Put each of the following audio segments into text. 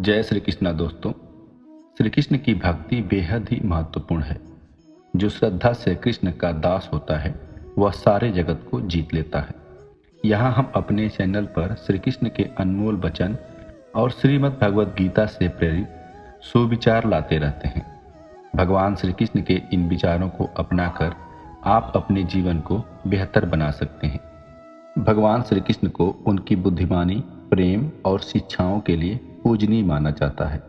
जय श्री कृष्णा दोस्तों। श्री कृष्ण की भक्ति बेहद ही महत्वपूर्ण है। जो श्रद्धा से कृष्ण का दास होता है वह सारे जगत को जीत लेता है। यहाँ हम अपने चैनल पर श्री कृष्ण के अनमोल वचन और श्रीमद् भगवद गीता से प्रेरित सुविचार लाते रहते हैं। भगवान श्री कृष्ण के इन विचारों को अपनाकर आप अपने जीवन को बेहतर बना सकते हैं। भगवान श्री कृष्ण को उनकी बुद्धिमानी, प्रेम और शिक्षाओं के लिए पूजनीय माना जाता है।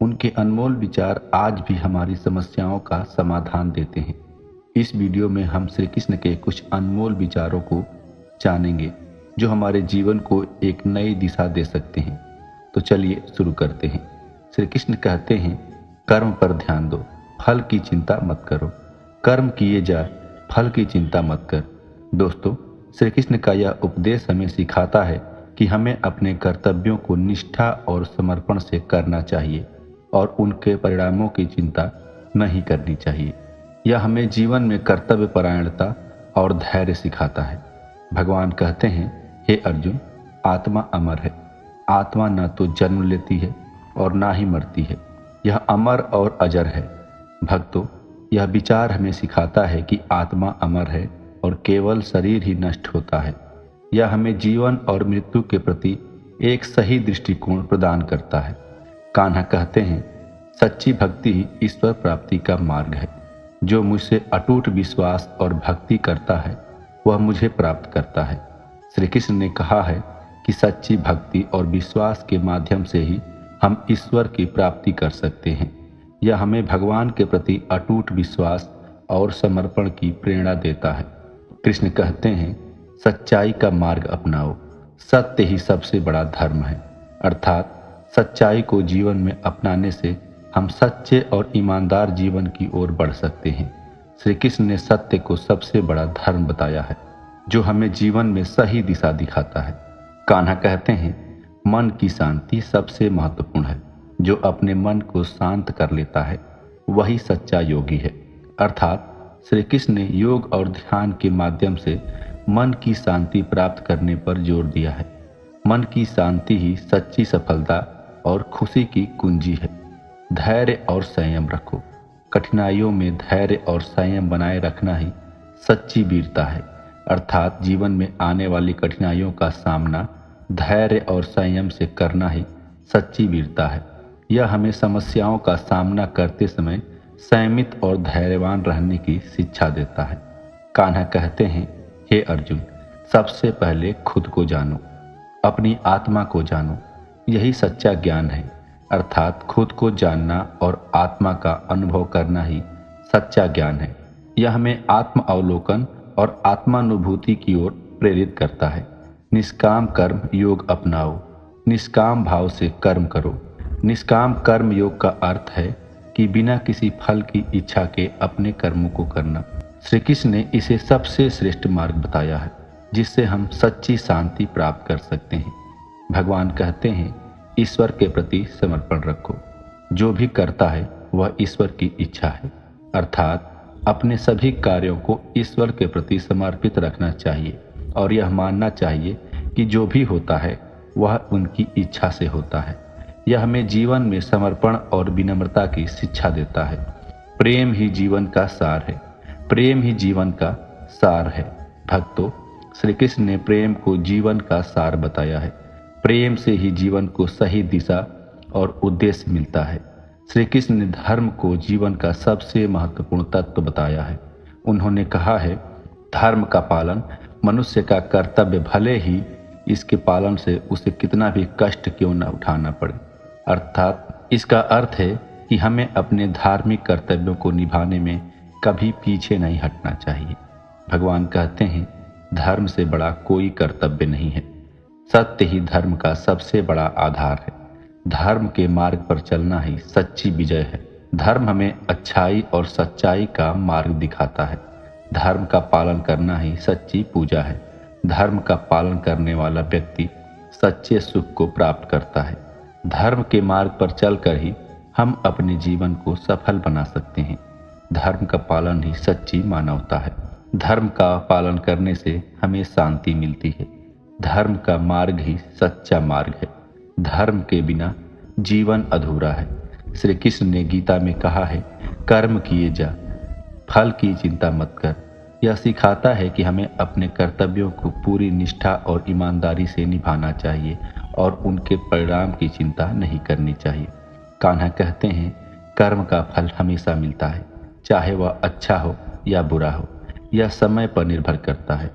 उनके अनमोल विचार आज भी हमारी समस्याओं का समाधान देते हैं। इस वीडियो में हम श्री कृष्ण के कुछ अनमोल विचारों को जानेंगे जो हमारे जीवन को एक नई दिशा दे सकते हैं। तो चलिए शुरू करते हैं। श्री कृष्ण कहते हैं, कर्म पर ध्यान दो, फल की चिंता मत करो। कर्म किए जा, फल की चिंता मत कर। दोस्तों, श्री कृष्ण का यह उपदेश हमें सिखाता है कि हमें अपने कर्तव्यों को निष्ठा और समर्पण से करना चाहिए और उनके परिणामों की चिंता नहीं करनी चाहिए। यह हमें जीवन में कर्तव्य परायणता और धैर्य सिखाता है। भगवान कहते हैं, हे अर्जुन, आत्मा अमर है। आत्मा न तो जन्म लेती है और ना ही मरती है, यह अमर और अजर है। भक्तों, यह विचार हमें सिखाता है कि आत्मा अमर है और केवल शरीर ही नष्ट होता है। यह हमें जीवन और मृत्यु के प्रति एक सही दृष्टिकोण प्रदान करता है। कान्हा कहते हैं, सच्ची भक्ति ही ईश्वर प्राप्ति का मार्ग है। जो मुझसे अटूट विश्वास और भक्ति करता है वह मुझे प्राप्त करता है। श्री कृष्ण ने कहा है कि सच्ची भक्ति और विश्वास के माध्यम से ही हम ईश्वर की प्राप्ति कर सकते हैं। यह हमें भगवान के प्रति अटूट विश्वास और समर्पण की प्रेरणा देता है। कृष्ण कहते हैं, सच्चाई का मार्ग अपनाओ, सत्य ही सबसे बड़ा धर्म है। अर्थात सच्चाई को जीवन में अपनाने से हम सच्चे और ईमानदार जीवन की ओर बढ़ सकते हैं। श्री कृष्ण ने सत्य को सबसे बड़ा धर्म बताया है जो हमें जीवन में सही दिशा दिखाता है। कान्हा कहते हैं, मन की शांति सबसे महत्वपूर्ण है। जो अपने मन को शांत कर लेता है वही सच्चा योगी है। अर्थात श्री कृष्ण ने योग और ध्यान के माध्यम से मन की शांति प्राप्त करने पर जोर दिया है। मन की शांति ही सच्ची सफलता और खुशी की कुंजी है। धैर्य और संयम रखो। कठिनाइयों में धैर्य और संयम बनाए रखना ही सच्ची वीरता है। अर्थात जीवन में आने वाली कठिनाइयों का सामना धैर्य और संयम से करना ही सच्ची वीरता है। यह हमें समस्याओं का सामना करते समय संयमित और धैर्यवान रहने की शिक्षा देता है। कान्हा कहते हैं, हे अर्जुन, सबसे पहले खुद को जानो, अपनी आत्मा को जानो। यही सच्चा ज्ञान है। अर्थात खुद को जानना और आत्मा का अनुभव करना ही सच्चा ज्ञान है। यह हमें आत्म अवलोकन और आत्मानुभूति की ओर प्रेरित करता है। निष्काम कर्म योग अपनाओ, निष्काम भाव से कर्म करो। निष्काम कर्म योग का अर्थ है कि बिना किसी फल की इच्छा के अपने कर्मों को करना। श्री कृष्ण ने इसे सबसे श्रेष्ठ मार्ग बताया है जिससे हम सच्ची शांति प्राप्त कर सकते हैं। भगवान कहते हैं, ईश्वर के प्रति समर्पण रखो। जो भी करता है वह ईश्वर की इच्छा है। अर्थात अपने सभी कार्यों को ईश्वर के प्रति समर्पित रखना चाहिए और यह मानना चाहिए कि जो भी होता है वह उनकी इच्छा से होता है। यह हमें जीवन में समर्पण और विनम्रता की शिक्षा देता है। प्रेम ही जीवन का सार है। प्रेम ही जीवन का सार है। भक्तों, श्री कृष्ण ने प्रेम को जीवन का सार बताया है। प्रेम से ही जीवन को सही दिशा और उद्देश्य मिलता है। श्री कृष्ण ने धर्म को जीवन का सबसे महत्वपूर्ण तत्व बताया है। उन्होंने कहा है, धर्म का पालन मनुष्य का कर्तव्य, भले ही इसके पालन से उसे कितना भी कष्ट क्यों न उठाना पड़े। अर्थात इसका अर्थ है कि हमें अपने धार्मिक कर्तव्यों को निभाने में कभी पीछे नहीं हटना चाहिए। भगवान कहते हैं, धर्म से बड़ा कोई कर्तव्य नहीं है। सत्य ही धर्म का सबसे बड़ा आधार है। धर्म के मार्ग पर चलना ही सच्ची विजय है। धर्म हमें अच्छाई और सच्चाई का मार्ग दिखाता है। धर्म का पालन करना ही सच्ची पूजा है। धर्म का पालन करने वाला व्यक्ति सच्चे सुख को प्राप्त करता है। धर्म के मार्ग पर चलकर ही हम अपने जीवन को सफल बना सकते हैं। धर्म का पालन ही सच्ची मानवता है। धर्म का पालन करने से हमें शांति मिलती है। धर्म का मार्ग ही सच्चा मार्ग है। धर्म के बिना जीवन अधूरा है। श्री कृष्ण ने गीता में कहा है, कर्म किए जा, फल की चिंता मत कर। यह सिखाता है कि हमें अपने कर्तव्यों को पूरी निष्ठा और ईमानदारी से निभाना चाहिए और उनके परिणाम की चिंता नहीं करनी चाहिए। कान्हा कहते हैं, कर्म का फल हमेशा मिलता है, चाहे वह अच्छा हो या बुरा हो। यह समय पर निर्भर करता है।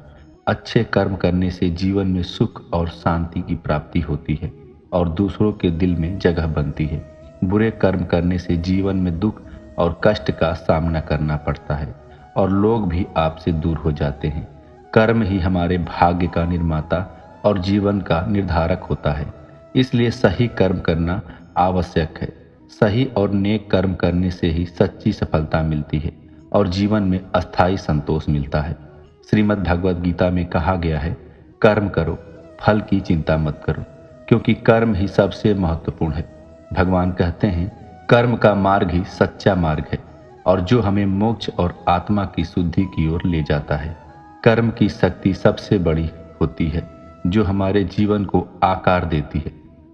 अच्छे कर्म करने से जीवन में सुख और शांति की प्राप्ति होती है और दूसरों के दिल में जगह बनती है। बुरे कर्म करने से जीवन में दुख और कष्ट का सामना करना पड़ता है और लोग भी आपसे दूर हो जाते हैं। कर्म ही हमारे भाग्य का निर्माता और जीवन का निर्धारक होता है, इसलिए सही कर्म करना आवश्यक है। सही और नेक कर्म करने से ही सच्ची सफलता मिलती है और जीवन में अस्थायी संतोष मिलता है। श्रीमद् भगवद गीता में कहा गया है, कर्म करो, फल की चिंता मत करो, क्योंकि कर्म ही सबसे महत्वपूर्ण है। भगवान कहते हैं, कर्म का मार्ग ही सच्चा मार्ग है और जो हमें मोक्ष और आत्मा की शुद्धि की ओर ले जाता है। कर्म की शक्ति सबसे बड़ी होती है, जो हमारे जीवन को आकार देती है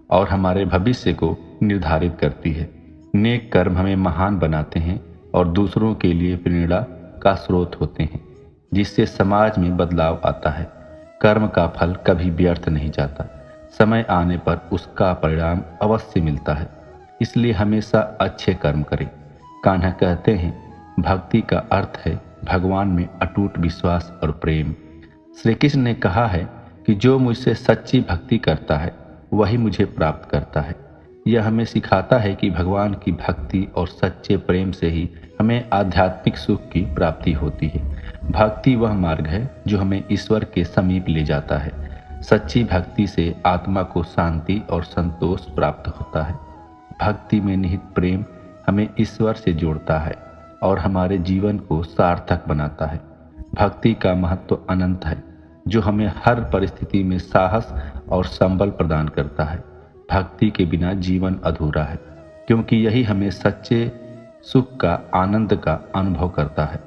और हमारे भविष्य को निर्धारित करती है। नेक कर्म हमें महान बनाते हैं और दूसरों के लिए प्रेरणा का स्रोत होते हैं, जिससे समाज में बदलाव आता है। कर्म का फल कभी व्यर्थ नहीं जाता, समय आने पर उसका परिणाम अवश्य मिलता है। इसलिए हमेशा अच्छे कर्म करें। कान्हा कहते हैं, भक्ति का अर्थ है भगवान में अटूट विश्वास और प्रेम। श्री कृष्ण ने कहा है कि जो मुझसे सच्ची भक्ति करता है वही मुझे प्राप्त करता है। यह हमें सिखाता है कि भगवान की भक्ति और सच्चे प्रेम से ही हमें आध्यात्मिक सुख की प्राप्ति होती है। भक्ति वह मार्ग है जो हमें ईश्वर के समीप ले जाता है। सच्ची भक्ति से आत्मा को शांति और संतोष प्राप्त होता है। भक्ति में निहित प्रेम हमें ईश्वर से जोड़ता है और हमारे जीवन को सार्थक बनाता है। भक्ति का महत्व अनंत है, जो हमें हर परिस्थिति में साहस और संबल प्रदान करता है। भक्ति के बिना जीवन अधूरा है, क्योंकि यही हमें सच्चे सुख का, आनंद का अनुभव करता है।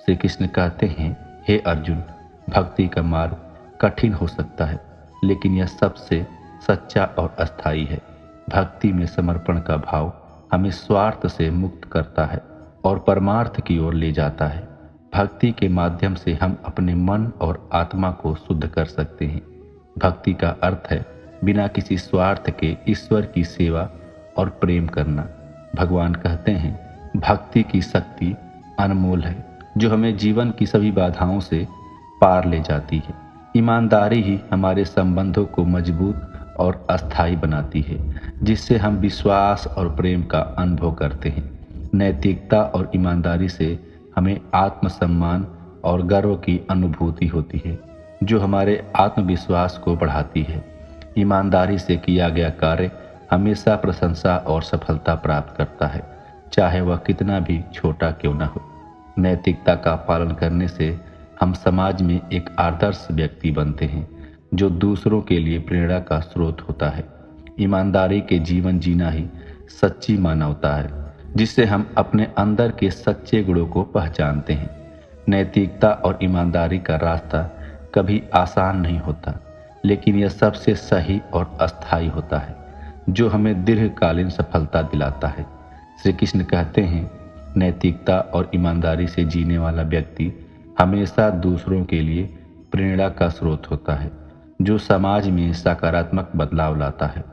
श्री कृष्ण कहते हैं, हे अर्जुन, भक्ति का मार्ग कठिन हो सकता है, लेकिन यह सबसे सच्चा और अस्थायी है। भक्ति में समर्पण का भाव हमें स्वार्थ से मुक्त करता है और परमार्थ की ओर ले जाता है। भक्ति के माध्यम से हम अपने मन और आत्मा को शुद्ध कर सकते हैं। भक्ति का अर्थ है बिना किसी स्वार्थ के ईश्वर की सेवा और प्रेम करना। भगवान कहते हैं, भक्ति की शक्ति अनमोल है, जो हमें जीवन की सभी बाधाओं से पार ले जाती है। ईमानदारी ही हमारे संबंधों को मजबूत और अस्थायी बनाती है, जिससे हम विश्वास और प्रेम का अनुभव करते हैं। नैतिकता और ईमानदारी से हमें आत्मसम्मान और गर्व की अनुभूति होती है, जो हमारे आत्मविश्वास को बढ़ाती है। ईमानदारी से किया गया कार्य हमेशा प्रशंसा और सफलता प्राप्त करता है, चाहे वह कितना भी छोटा क्यों न हो। नैतिकता का पालन करने से हम समाज में एक आदर्श व्यक्ति बनते हैं, जो दूसरों के लिए प्रेरणा का स्रोत होता है। ईमानदारी के जीवन जीना ही सच्ची मानवता है, जिससे हम अपने अंदर के सच्चे गुणों को पहचानते हैं। नैतिकता और ईमानदारी का रास्ता कभी आसान नहीं होता, लेकिन यह सबसे सही और अस्थायी होता है, जो हमें दीर्घकालीन सफलता दिलाता है। श्री कृष्ण कहते हैं, नैतिकता और ईमानदारी से जीने वाला व्यक्ति हमेशा दूसरों के लिए प्रेरणा का स्रोत होता है, जो समाज में सकारात्मक बदलाव लाता है।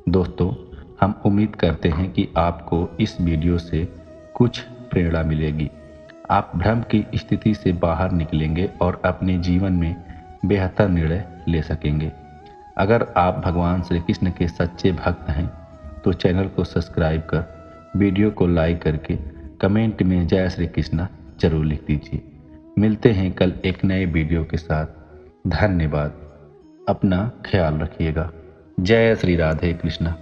दोस्तों, हम उम्मीद करते हैं कि आपको इस वीडियो से कुछ प्रेरणा मिलेगी। आप भ्रम की स्थिति से बाहर निकलेंगे और अपने जीवन में बेहतर निर्णय ले सकेंगे। अगर आप भगवान श्री कृष्ण के सच्चे भक्त हैं तो चैनल को सब्सक्राइब कर, वीडियो को लाइक करके कमेंट में जय श्री कृष्णा जरूर लिख दीजिए। मिलते हैं कल एक नए वीडियो के साथ। धन्यवाद। अपना ख्याल रखिएगा। जय श्री राधे कृष्णा।